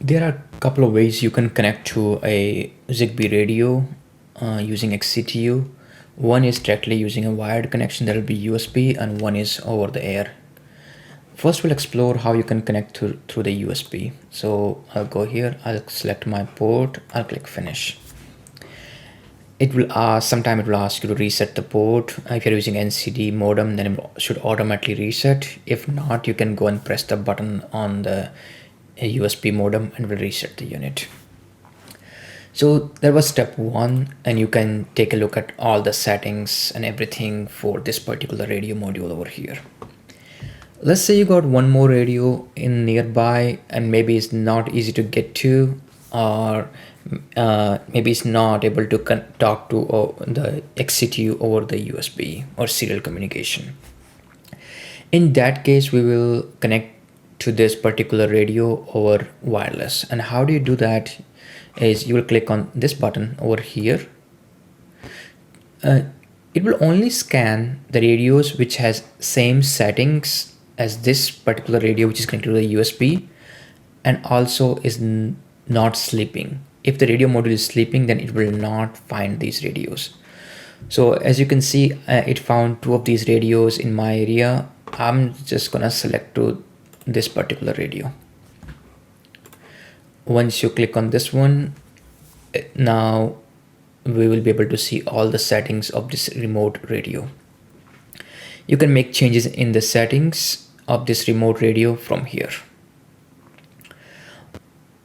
There are a couple of ways you can connect to a Zigbee radio using XCTU. One is directly using a wired connection, that will be USB, and one is over the air. First, we'll explore how you can connect through the USB. So I'll go here, I'll select my port, I'll click finish. It will ask, sometime it will ask you to reset the port. If you're using NCD modem, then it should automatically reset. If not, you can go and press the button on the USB modem and it will reset the unit. So that was step one, and you can take a look at all the settings and everything for this particular radio module over here. Let's say you got one more radio in nearby and maybe it's not easy to get to, or maybe it's not able to talk to the XCTU over the USB or serial communication. In that case, we will connect to this particular radio over wireless. And how do you do that is you will click on this button over here. It will only scan the radios which has same settings as this particular radio which is connected to the USB, and also is not sleeping. If the radio module is sleeping, then it will not find these radios. So as you can see, it found two of these radios in my area. I'm just gonna select to this particular radio. Once you click on this one, now we will be able to see all the settings of this remote radio. You can make changes in the settings of this remote radio from here.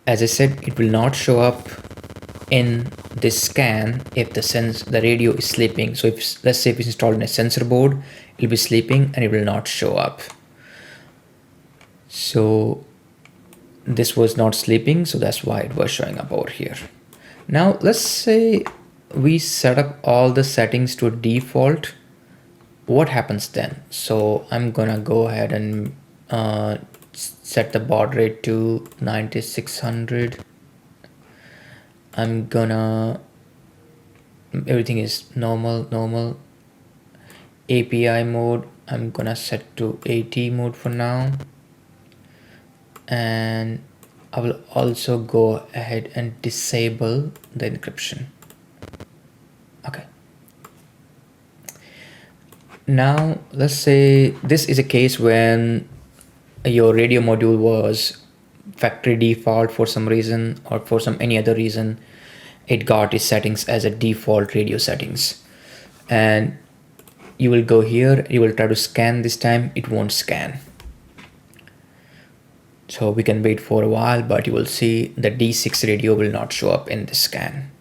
As I said, it will not show up in this scan if the radio is sleeping. So if, let's say, if it's installed in a sensor board, it will be sleeping and it will not show up. So this was not sleeping, so that's why it was showing up over here. Now let's say we set up all the settings to default. What happens then? So I'm gonna go ahead and set the baud rate to 9600. Everything is normal. API mode, I'm gonna set to AT mode for now. And I will also go ahead and disable the encryption. Okay. Now let's say this is a case when your radio module was factory default for some reason, or for any other reason it got its settings as a default radio settings, and you will go here, you will try to scan. This time it won't scan, so we can wait for a while, but you will see the D6 radio will not show up in the scan.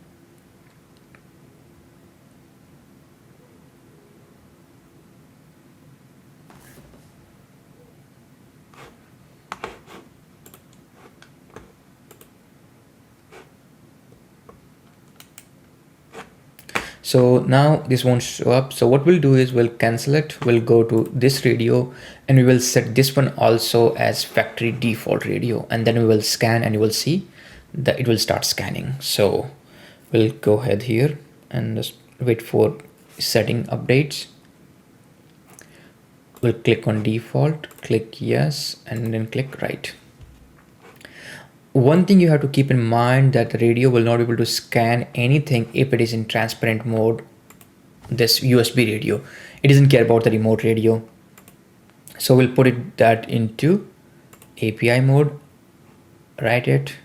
So now this won't show up. So what we'll do is we'll cancel it. We'll go to this radio and we will set this one also as factory default radio, and then we will scan and you will see that it will start scanning. So we'll go ahead here and just wait for setting updates. We'll click on default, click yes, and then click right. One thing you have to keep in mind that the radio will not be able to scan anything if it is in transparent mode. This USB radio, it doesn't care about the remote radio. So we'll put that into API mode, write it,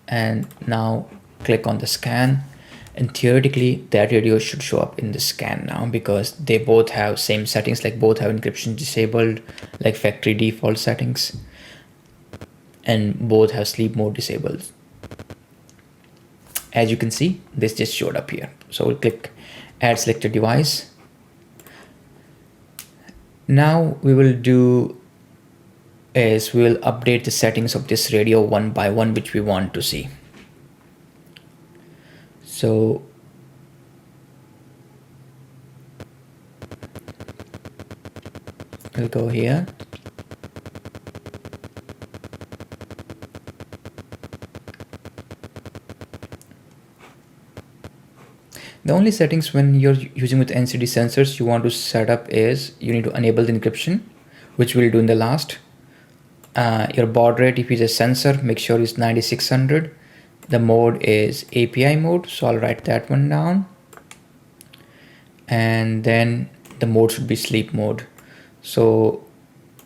and now click on the scan. And theoretically that radio should show up in the scan now, because they both have same settings, like both have encryption disabled, like factory default settings, and both have sleep mode disabled. As you can see, this just showed up here. So we'll click add selected device. Now we will do is we will update the settings of this radio one by one, which we want to see. So we'll go here. The only settings when you're using with NCD sensors you want to set up is you need to enable the encryption, which we'll do in the last. Your baud rate, if it's a sensor, make sure it's 9600. The mode is API mode, so I'll write that one down. And then the mode should be sleep mode. So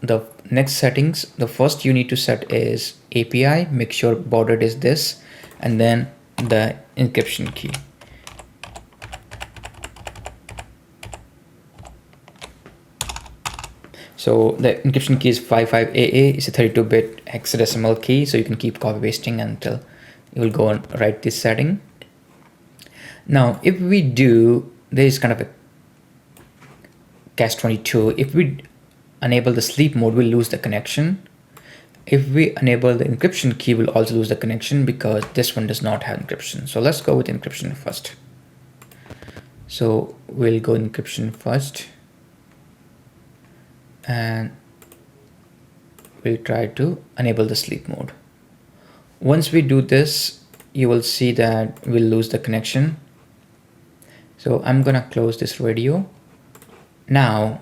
the next settings, the first you need to set is API. Make sure baud rate is this, and then the encryption key. So the encryption key is 55AA. It's a 32-bit hexadecimal key, so you can keep copy pasting until you will go and write this setting. Now, if we do, there is kind of a catch-22. If we enable the sleep mode, we'll lose the connection. If we enable the encryption key, we'll also lose the connection because this one does not have encryption. So let's go with encryption first. So we'll go encryption first, and we'll try to enable the sleep mode. Once we do this, you will see that we'll lose the connection. So I'm gonna close this radio. Now,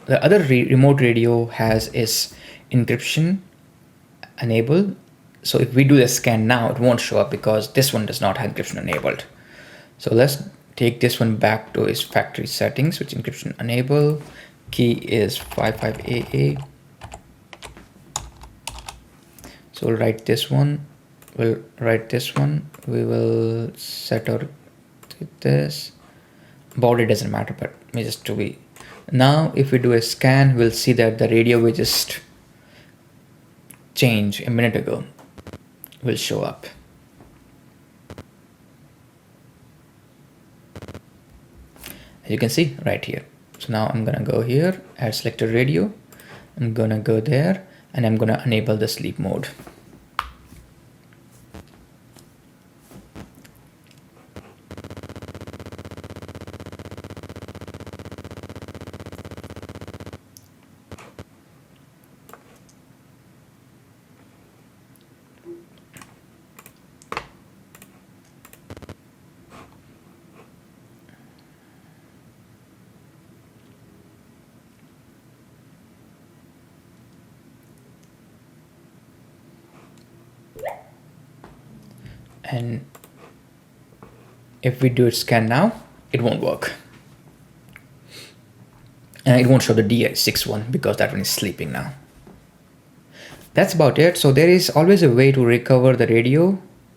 the other remote radio has is encryption enabled. So if we do the scan now, it won't show up because this one does not have encryption enabled. So let's take this one back to its factory settings, which encryption enable. Key is 55AA. So we'll write this one. We'll write this one. We will set our this. Baud rate doesn't matter, but just to be. Now, if we do a scan, we'll see that the radio we just changed a minute ago will show up. As you can see right here. So now I'm gonna go here, add selected radio. I'm gonna go there, and I'm gonna enable the sleep mode. And if we do a scan now, it won't work. And it won't show the D61 because that one is sleeping now. That's about it. So there is always a way to recover the radio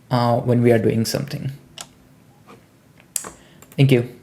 when we are doing something. Thank you.